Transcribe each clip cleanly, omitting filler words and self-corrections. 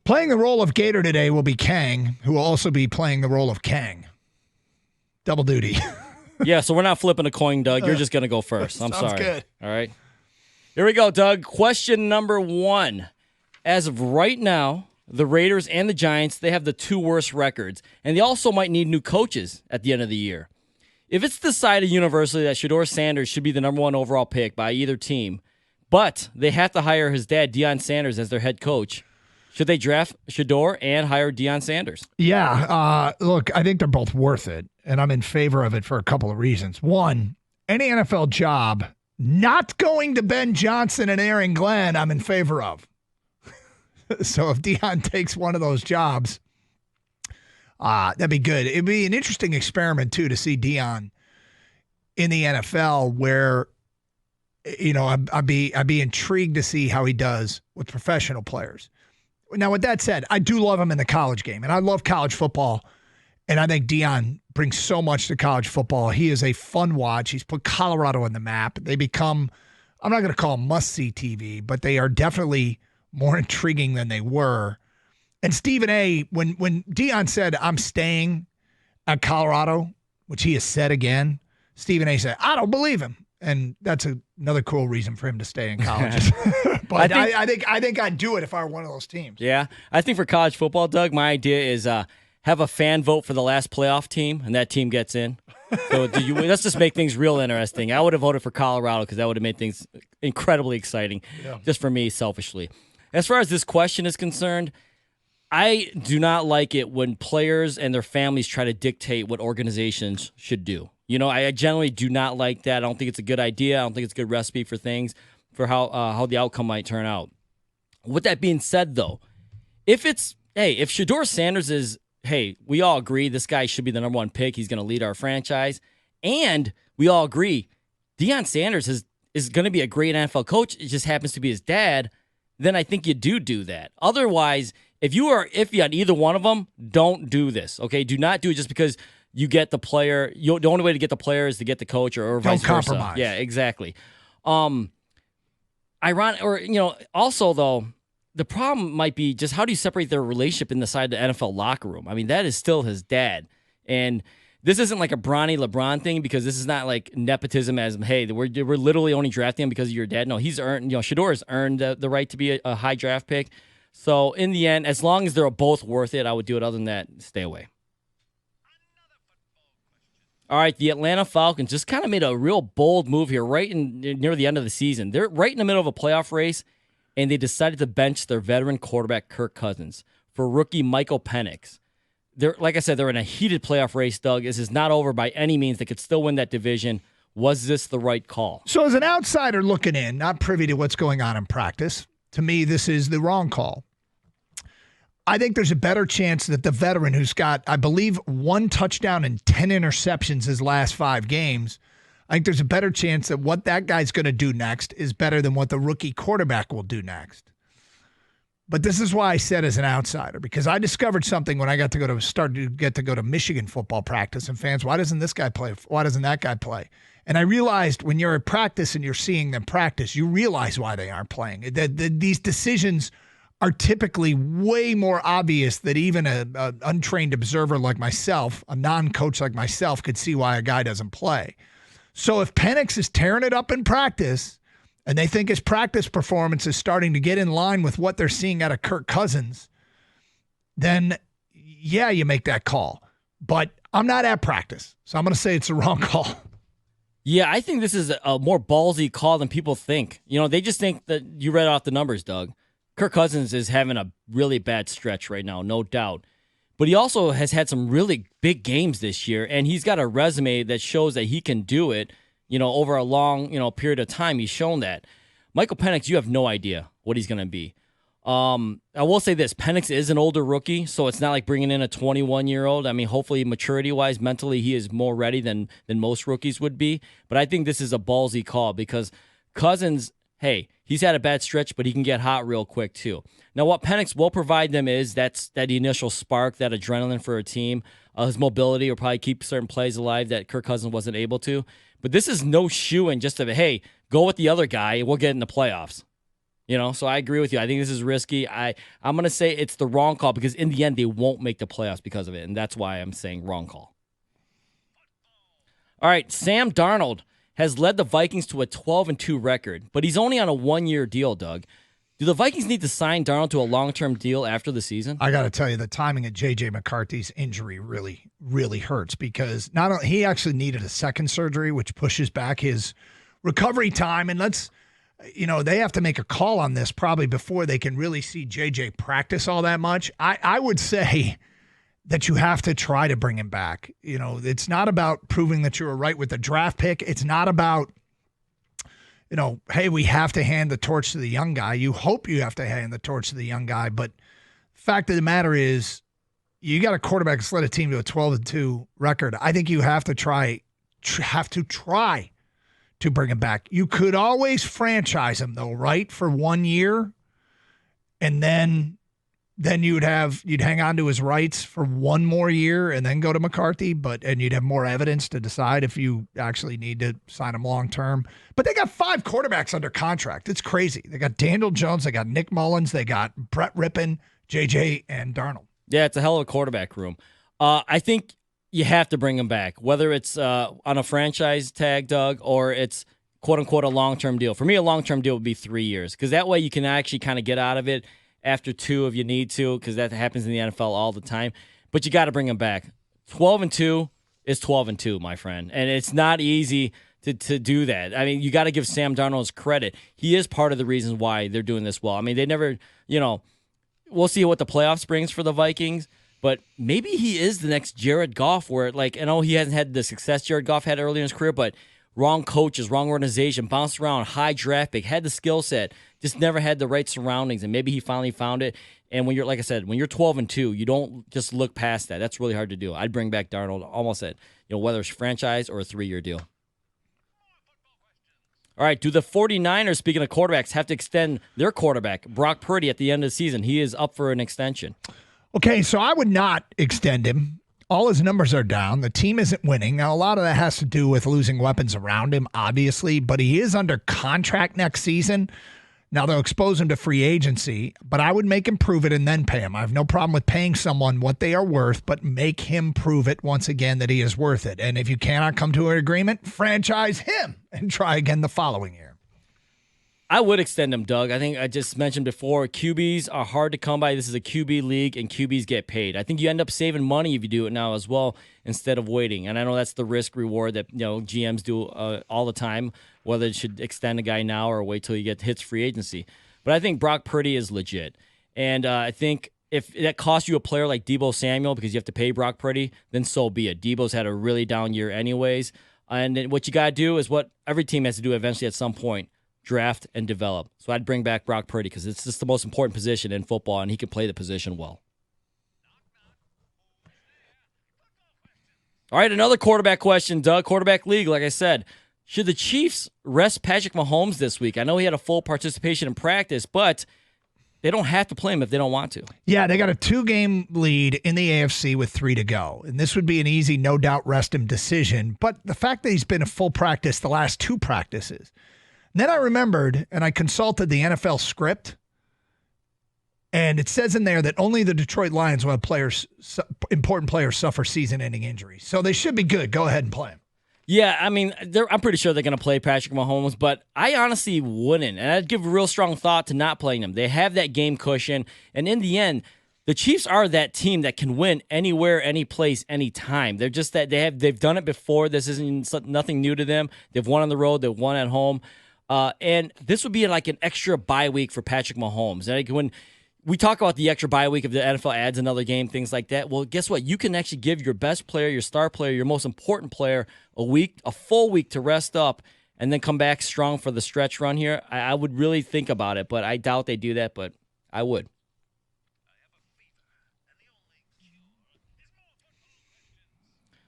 Playing the role of Gator today will be Khang, who will also be playing the role of Khang. Double duty. Yeah, so we're not flipping a coin, Doug. You're just going to go first. I'm sorry. Good. All right. Here we go, Doug. Question number 1. As of right now, the Raiders and the Giants, they have the 2 worst records, and they also might need new coaches at the end of the year. If it's decided universally that Shedeur Sanders should be the number 1 overall pick by either team, but they have to hire his dad, Deion Sanders, as their head coach, should they draft Shedeur and hire Deion Sanders? Yeah, look, I think they're both worth it, and I'm in favor of it for a couple of reasons. One, any NFL job not going to Ben Johnson and Aaron Glenn, I'm in favor of. So if Deion takes one of those jobs, that'd be good. It'd be an interesting experiment, too, to see Deion in the NFL where, I'd be intrigued to see how he does with professional players. Now, with that said, I do love him in the college game, and I love college football, and I think Deion brings so much to college football. He is a fun watch. He's put Colorado on the map. They become, I'm not going to call them must-see TV, but they are definitely more intriguing than they were. And Stephen A., when Deion said, I'm staying at Colorado, which he has said again, Stephen A. said, I don't believe him. And that's another cool reason for him to stay in college. But I think I'd do it if I were one of those teams. Yeah. I think for college football, Doug, my idea is have a fan vote for the last playoff team, and that team gets in. So let's just make things real interesting. I would have voted for Colorado because that would have made things incredibly exciting, just for me, selfishly. As far as this question is concerned, I do not like it when players and their families try to dictate what organizations should do. I generally do not like that. I don't think it's a good idea. I don't think it's a good recipe for things, for how the outcome might turn out. With that being said, though, if Shedeur Sanders is, we all agree this guy should be the number 1 pick, he's going to lead our franchise, and we all agree Deion Sanders is going to be a great NFL coach, it just happens to be his dad, then I think you do that. Otherwise, if you are iffy on either one of them, don't do this, okay? Do not do it just because you get the player. The only way to get the player is to get the coach or vice versa. Don't compromise. Yeah, exactly. Also, though, the problem might be just how do you separate their relationship inside the NFL locker room? I mean, that is still his dad. And this isn't like a Bronny LeBron thing because this is not like nepotism as, hey, we're literally only drafting him because of your dad. No, he's earned, Shedeur has earned the right to be a high draft pick. So in the end, as long as they're both worth it, I would do it. Other than that, stay away. All right, the Atlanta Falcons just kind of made a real bold move here near the end of the season. They're right in the middle of a playoff race, and they decided to bench their veteran quarterback, Kirk Cousins, for rookie Michael Penix. Like I said, they're in a heated playoff race, Doug. This is not over by any means. They could still win that division. Was this the right call? So as an outsider looking in, not privy to what's going on in practice, to me, this is the wrong call. I think there's a better chance that the veteran who's got, I believe, 1 touchdown and 10 interceptions his last 5 games, I think there's a better chance that what that guy's going to do next is better than what the rookie quarterback will do next. But this is why I said as an outsider, because I discovered something when I got to go to Michigan football practice, and fans, why doesn't this guy play? Why doesn't that guy play? And I realized when you're at practice and you're seeing them practice, you realize why they aren't playing. These decisions are typically way more obvious that even an untrained observer like myself, a non-coach like myself, could see why a guy doesn't play. So if Penix is tearing it up in practice and they think his practice performance is starting to get in line with what they're seeing out of Kirk Cousins, then, yeah, you make that call. But I'm not at practice, so I'm going to say it's the wrong call. Yeah, I think this is a more ballsy call than people think. They just think that you read off the numbers, Doug. Kirk Cousins is having a really bad stretch right now, no doubt. But he also has had some really big games this year, and he's got a resume that shows that he can do it, over a long, period of time. He's shown that. Michael Penix, you have no idea what he's going to be. I will say this, Penix is an older rookie, so it's not like bringing in a 21-year-old. I mean, hopefully maturity-wise, mentally, he is more ready than most rookies would be. But I think this is a ballsy call because Cousins, hey, he's had a bad stretch, but he can get hot real quick too. Now, what Penix will provide them is that initial spark, that adrenaline for a team. His mobility will probably keep certain plays alive that Kirk Cousins wasn't able to. But this is no shoe-in just to, hey, go with the other guy, we'll get in the playoffs. So I agree with you. I think this is risky. I'm going to say it's the wrong call because in the end, they won't make the playoffs because of it. And that's why I'm saying wrong call. All right, Sam Darnold has led the Vikings to a 12-2 record, but he's only on a one-year deal, Doug. Do the Vikings need to sign Darnold to a long-term deal after the season? I got to tell you, the timing of J.J. McCarthy's injury really, really hurts because not only he actually needed a second surgery, which pushes back his recovery time. And they have to make a call on this probably before they can really see J.J. practice all that much. I would say that you have to try to bring him back. It's not about proving that you were right with the draft pick. It's not about hey, we have to hand the torch to the young guy. You hope you have to hand the torch to the young guy, but the fact of the matter is you got a quarterback that's led a team to a 12-2 record. I think you have to try to bring him back. You could always franchise him though, right? For 1 year, and then you'd hang on to his rights for one more year and then go to McCarthy, and you'd have more evidence to decide if you actually need to sign him long term. But they got 5 quarterbacks under contract. It's crazy. They got Daniel Jones, they got Nick Mullins, they got Brett Rippon, JJ, and Darnold. Yeah, it's a hell of a quarterback room. I think you have to bring him back, whether it's on a franchise tag, Doug, or it's quote unquote a long-term deal. For me, a long-term deal would be 3 years because that way you can actually kind of get out of it after 2 if you need to, because that happens in the NFL all the time. But you got to bring him back. 12-2 is 12-2, my friend. And it's not easy to do that. I mean, you got to give Sam Darnold his credit. He is part of the reasons why they're doing this well. I mean, they never, we'll see what the playoffs brings for the Vikings, but maybe he is the next Jared Goff where, I know he hasn't had the success Jared Goff had earlier in his career, but wrong coaches, wrong organization, bounced around, high draft pick, had the skill set, just never had the right surroundings, and maybe he finally found it. And when you're, like I said, when you're 12-2, you don't just look past that. That's really hard to do. I'd bring back Darnold almost at, whether it's franchise or a 3-year deal. All right, do the 49ers, speaking of quarterbacks, have to extend their quarterback, Brock Purdy, at the end of the season? He is up for an extension. Okay, so I would not extend him. All his numbers are down. The team isn't winning. Now, a lot of that has to do with losing weapons around him, obviously, but he is under contract next season. Now, they'll expose him to free agency, but I would make him prove it and then pay him. I have no problem with paying someone what they are worth, but make him prove it once again that he is worth it. And if you cannot come to an agreement, franchise him and try again the following year. I would extend him, Doug. I think I just mentioned before, QBs are hard to come by. This is a QB league, and QBs get paid. I think you end up saving money if you do it now as well instead of waiting. And I know that's the risk reward that GMs do all the time, whether it should extend a guy now or wait till you hits free agency. But I think Brock Purdy is legit. And I think if that costs you a player like Deebo Samuel because you have to pay Brock Purdy, then so be it. Deebo's had a really down year anyways. And then what you got to do is what every team has to do eventually at some point. Draft and develop. So I'd bring back Brock Purdy because it's just the most important position in football, and he can play the position well. All right, another quarterback question, Doug. Quarterback league, like I said. Should the Chiefs rest Patrick Mahomes this week? I know he had a full participation in practice, but they don't have to play him if they don't want to. Yeah, they got a 2-game lead in the AFC with 3 to go. And this would be an easy, no doubt, rest him decision. But the fact that he's been a full practice the last 2 practices. Then I remembered, and I consulted the NFL script, and it says in there that only the Detroit Lions will have important players suffer season-ending injuries. So they should be good. Go ahead and play them. Yeah, I mean, I'm pretty sure they're going to play Patrick Mahomes, but I honestly wouldn't. And I'd give a real strong thought to not playing them. They have that game cushion, and in the end, the Chiefs are that team that can win anywhere, any place, anytime. They're just that they've done it before. This isn't nothing new to them. They've won on the road. They've won at home. And this would be like an extra bye week for Patrick Mahomes. And when we talk about the extra bye week, if the NFL adds another game, things like that, well, guess what? You can actually give your best player, your star player, your most important player a full week to rest up and then come back strong for the stretch run here. I would really think about it, but I doubt they do that, but I would.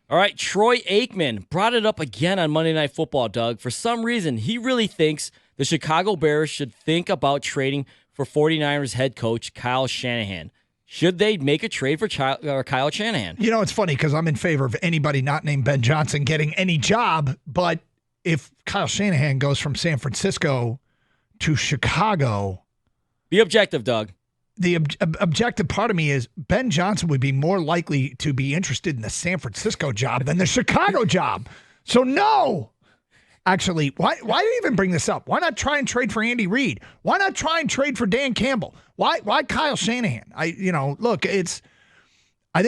All right, Troy Aikman brought it up again on Monday Night Football, Doug. For some reason, he really thinks the Chicago Bears should think about trading for 49ers head coach Kyle Shanahan. Should they make a trade for Kyle Shanahan? It's funny because I'm in favor of anybody not named Ben Johnson getting any job, but if Kyle Shanahan goes from San Francisco to Chicago, Be objective, Doug. The objective part of me is Ben Johnson would be more likely to be interested in the San Francisco job than the Chicago job. So no. Actually, why do you even bring this up? Why not try and trade for Andy Reid? Why not try and trade for Dan Campbell? Why Kyle Shanahan? I think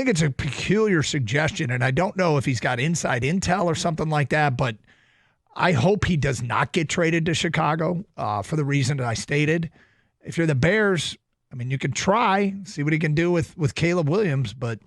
it's a peculiar suggestion, and I don't know if he's got inside intel or something like that, but I hope he does not get traded to Chicago for the reason that I stated. If you're the Bears, I mean, you can try, see what he can do with Caleb Williams, but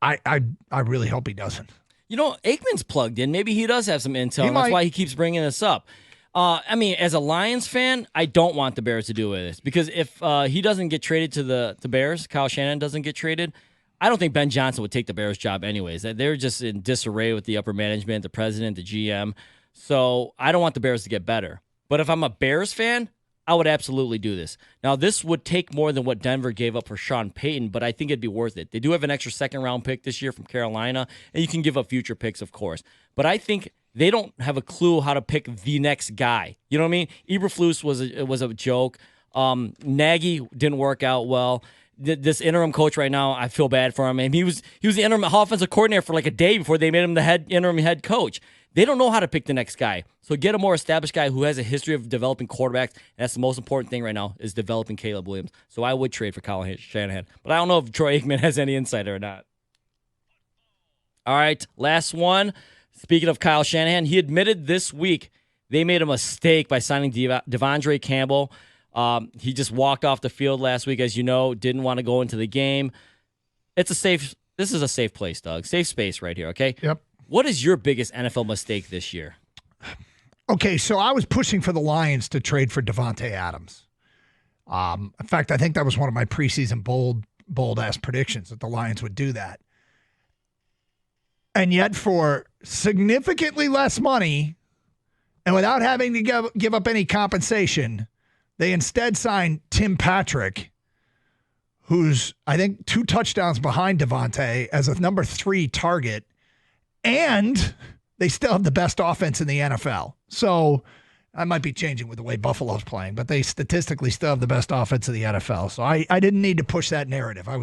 I really hope he doesn't. Aikman's plugged in. Maybe he does have some intel, and that's why he keeps bringing this up. As a Lions fan, I don't want the Bears to do this because if he doesn't get traded to the Bears, Kyle Shanahan doesn't get traded, I don't think Ben Johnson would take the Bears job anyways. They're just in disarray with the upper management, the president, the GM. So I don't want the Bears to get better. But if I'm a Bears fan, I would absolutely do this. Now, this would take more than what Denver gave up for Sean Payton, but I think it'd be worth it. They do have an extra second-round pick this year from Carolina, and you can give up future picks, of course. But I think they don't have a clue how to pick the next guy. You know what I mean? Eberflus was a joke. Nagy didn't work out well. This interim coach right now, I feel bad for him. And he was the interim offensive coordinator for like a day before they made him the interim head coach. They don't know how to pick the next guy. So get a more established guy who has a history of developing quarterbacks. And that's the most important thing right now is developing Caleb Williams. So I would trade for Kyle Shanahan. But I don't know if Troy Aikman has any insight or not. All right, last one. Speaking of Kyle Shanahan, he admitted this week they made a mistake by signing Devondre Campbell. He just walked off the field last week, as you know, didn't want to go into the game. This is a safe place, Doug. Safe space right here, okay? Yep. What is your biggest NFL mistake this year? Okay, so I was pushing for the Lions to trade for Devontae Adams. In fact, I think that was one of my preseason bold-ass predictions that the Lions would do that. And yet for significantly less money and without having to give up any compensation, they instead signed Tim Patrick, who's, I think, 2 touchdowns behind Devontae as a number 3 target. And they still have the best offense in the NFL. So I might be changing with the way Buffalo's playing, but they statistically still have the best offense in the NFL. So I didn't need to push that narrative. I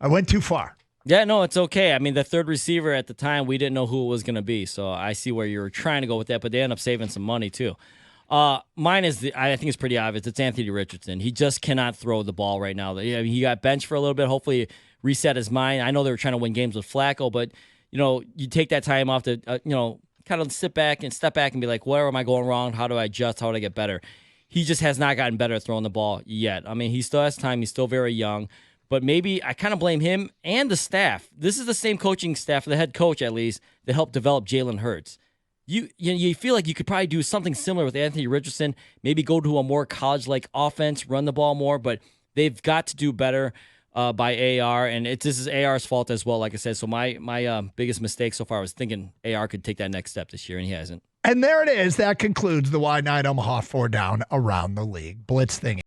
went too far. Yeah, no, it's okay. I mean, the third receiver at the time, we didn't know who it was going to be. So I see where you were trying to go with that, but they end up saving some money too. Mine is, I think it's pretty obvious. It's Anthony Richardson. He just cannot throw the ball right now. He got benched for a little bit. Hopefully reset his mind. I know they were trying to win games with Flacco, but you take that time off to, kind of step back and be like, where am I going wrong? How do I adjust? How do I get better? He just has not gotten better at throwing the ball yet. I mean, he still has time. He's still very young. But maybe I kind of blame him and the staff. This is the same coaching staff, the head coach at least, that helped develop Jalen Hurts. You feel like you could probably do something similar with Anthony Richardson, maybe go to a more college-like offense, run the ball more, but they've got to do better by AR, and this is AR's fault as well, like I said. So my biggest mistake so far was thinking AR could take that next step this year, and he hasn't. And there it is. That concludes the Wide Night Omaha 4 Down Around the League. Blitz thing.